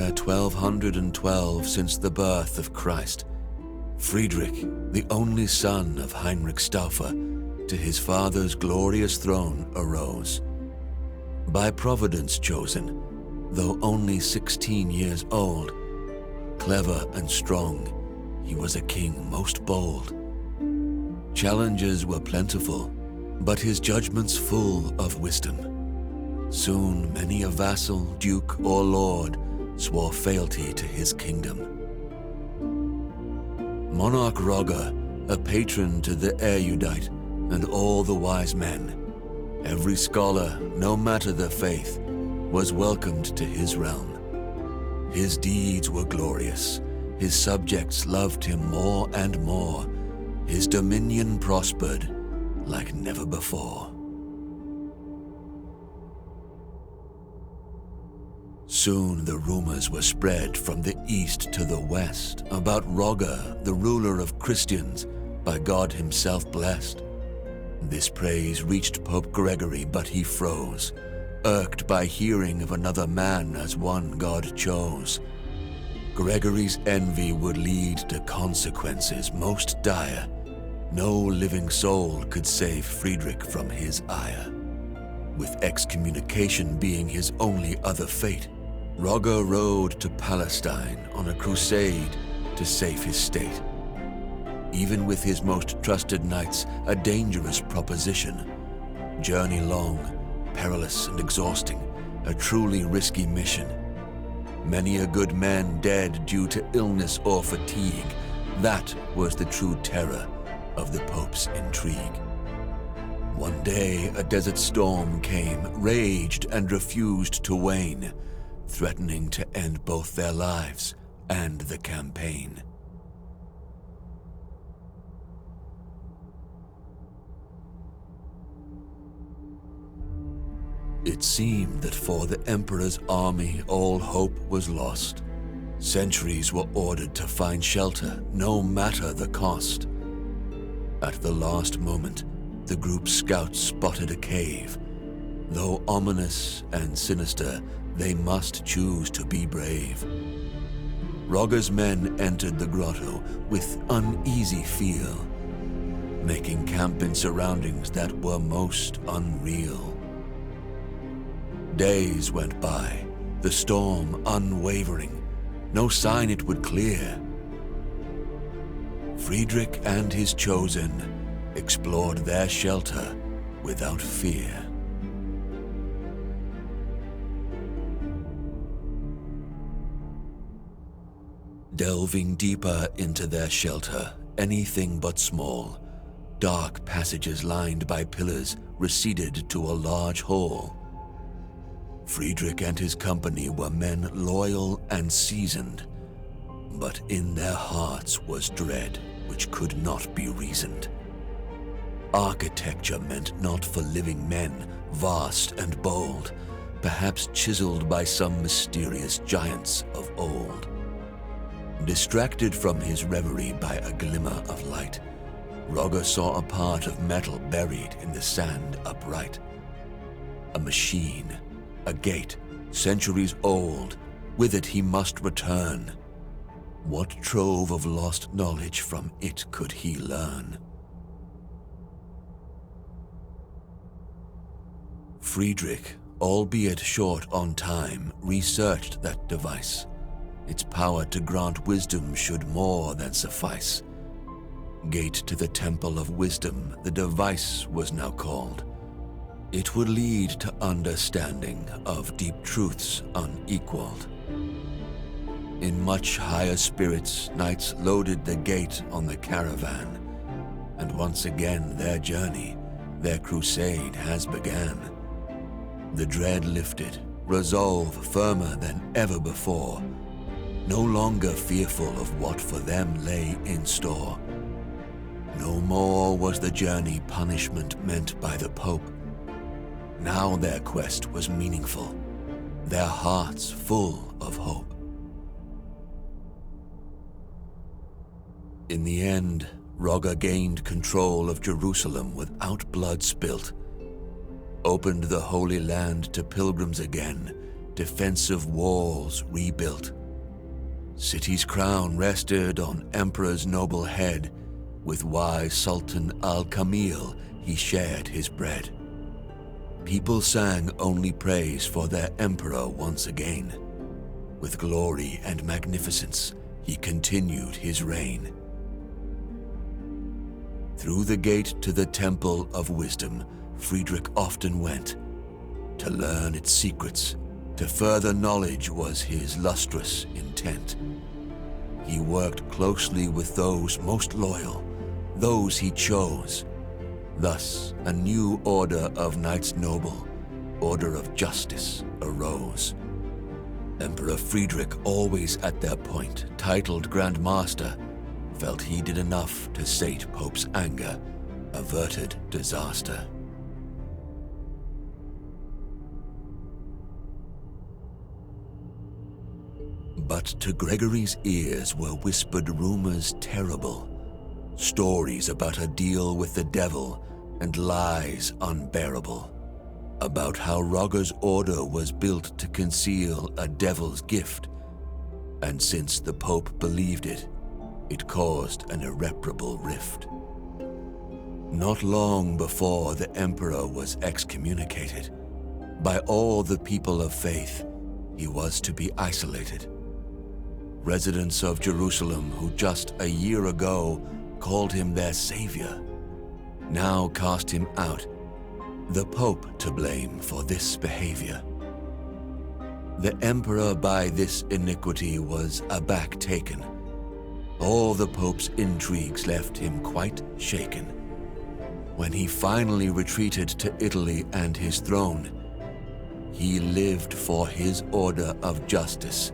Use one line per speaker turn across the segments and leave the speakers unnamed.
year 1212 since the birth of Christ, Friedrich, the only son of Heinrich Stauffer, to his father's glorious throne arose. By Providence chosen, though only 16 years old, clever and strong, he was a king most bold. Challenges were plentiful, but his judgments full of wisdom. Soon many a vassal, duke, or lord swore fealty to his kingdom. Monarch Roger, a patron to the erudite and all the wise men, every scholar, no matter the faith, was welcomed to his realm. His deeds were glorious, his subjects loved him more and more, his dominion prospered like never before. Soon the rumors were spread from the east to the west about Roger, the ruler of Christians, by God himself blessed. This praise reached Pope Gregory, but he froze, irked by hearing of another man as one God chose. Gregory's envy would lead to consequences most dire. No living soul could save Friedrich from his ire. With excommunication being his only other fate, Roger rode to Palestine on a crusade to save his state. Even with his most trusted knights, a dangerous proposition. Journey long, perilous and exhausting, a truly risky mission. Many a good man dead due to illness or fatigue. That was the true terror of the Pope's intrigue. One day a desert storm came, raged and refused to wane, threatening to end both their lives and the campaign. It seemed that for the Emperor's army all hope was lost. Sentries were ordered to find shelter, no matter the cost. At the last moment, the group's scouts spotted a cave. Though ominous and sinister, they must choose to be brave. Roger's men entered the grotto with uneasy feel, making camp in surroundings that were most unreal. Days went by, the storm unwavering, no sign it would clear. Friedrich and his chosen explored their shelter without fear. Delving deeper into their shelter, anything but small, dark passages lined by pillars receded to a large hall. Friedrich and his company were men loyal and seasoned, but in their hearts was dread which could not be reasoned. Architecture meant not for living men, vast and bold, perhaps chiseled by some mysterious giants of old. Distracted from his reverie by a glimmer of light, Roger saw a part of metal buried in the sand upright. A machine, a gate, centuries old, with it he must return. What trove of lost knowledge from it could he learn? Friedrich, albeit short on time, researched that device. Its power to grant wisdom should more than suffice. Gate to the Temple of Wisdom, the device was now called. It would lead to understanding of deep truths unequaled. In much higher spirits, knights loaded the gate on the caravan, and once again their journey, their crusade has began. The dread lifted, resolve firmer than ever before, no longer fearful of what for them lay in store. No more was the journey punishment meant by the Pope. Now their quest was meaningful, their hearts full of hope. In the end, Roger gained control of Jerusalem without blood spilt, opened the Holy Land to pilgrims again, defensive walls rebuilt. City's crown rested on emperor's noble head. With wise Sultan Al-Kamil he shared his bread. People sang only praise for their emperor once again. With glory and magnificence he continued his reign. Through the gate to the Temple of Wisdom, Friedrich often went. To learn its secrets, to further knowledge was his lustrous intent. He worked closely with those most loyal, those he chose. Thus, a new order of knights noble, order of justice, arose. Emperor Friedrich, always at their point, titled Grand Master, felt he did enough to sate Pope's anger, averted disaster. But to Gregory's ears were whispered rumors terrible, stories about a deal with the devil and lies unbearable, about how Rogger's order was built to conceal a devil's gift, and since the Pope believed it, it caused an irreparable rift. Not long before the emperor was excommunicated, by all the people of faith, he was to be isolated. Residents of Jerusalem who just a year ago called him their savior, now cast him out, the Pope to blame for this behavior. The emperor by this iniquity was aback taken. All the Pope's intrigues left him quite shaken. When he finally retreated to Italy and his throne, he lived for his order of justice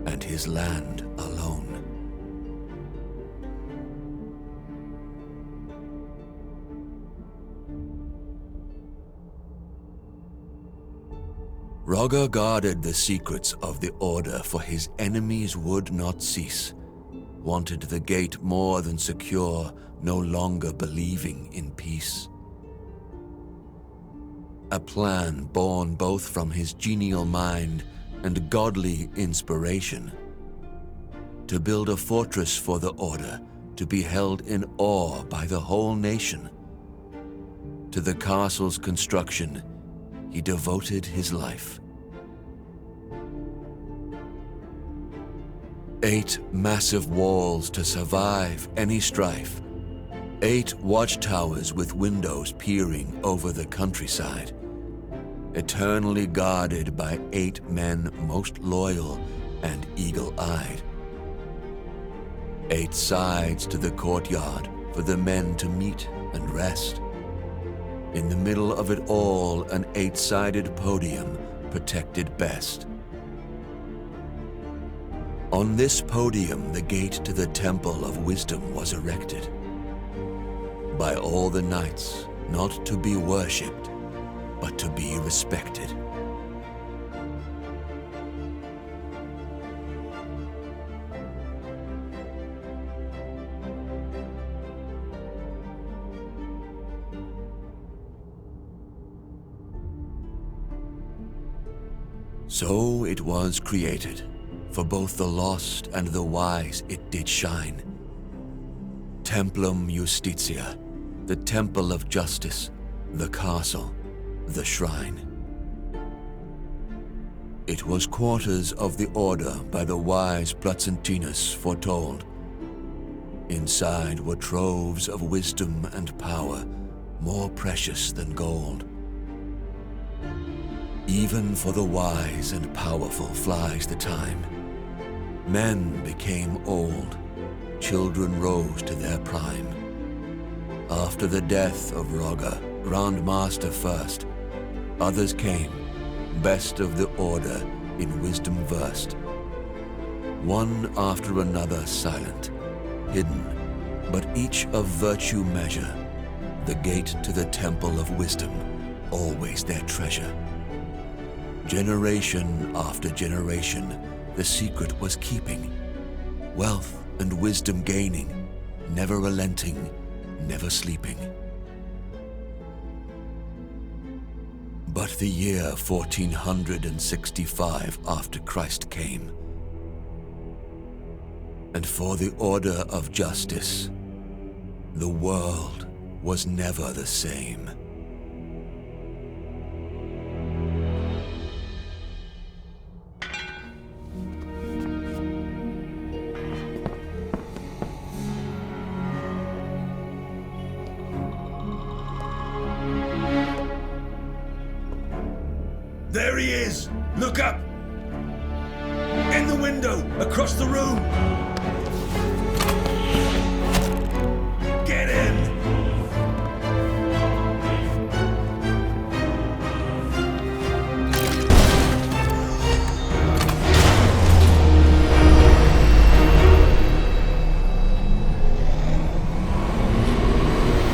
and his land alone. Rogger guarded the secrets of the order, for his enemies would not cease. Wanted the gate more than secure, no longer believing in peace. A plan born both from his genial mind and godly inspiration, to build a fortress for the order, to be held in awe by the whole nation. To the castle's construction, he devoted his life. 8 massive walls to survive any strife, 8 watchtowers with windows peering over the countryside, eternally guarded by 8 men most loyal and eagle-eyed. 8 sides to the courtyard for the men to meet and rest. In the middle of it all, an 8-sided podium protected best. On this podium, the gate to the Temple of Wisdom was erected. By all the knights, not to be worshipped, but to be respected. So it was created, for both the lost and the wise it did shine. Templum Justitia, the temple of justice, the castle, the shrine. It was quarters of the order by the wise Placentinus foretold. Inside were troves of wisdom and power, more precious than gold. Even for the wise and powerful flies the time. Men became old, children rose to their prime. After the death of Rogger, Grand Master first, others came, best of the order, in wisdom versed. One after another silent, hidden, but each of virtue measure, the gate to the temple of wisdom, always their treasure. Generation after generation, the secret was keeping, wealth and wisdom gaining, never relenting, never sleeping. But the year 1465 after Christ came, and for the order of justice, the world was never the same.
There he is! Look up! In the window, across the room!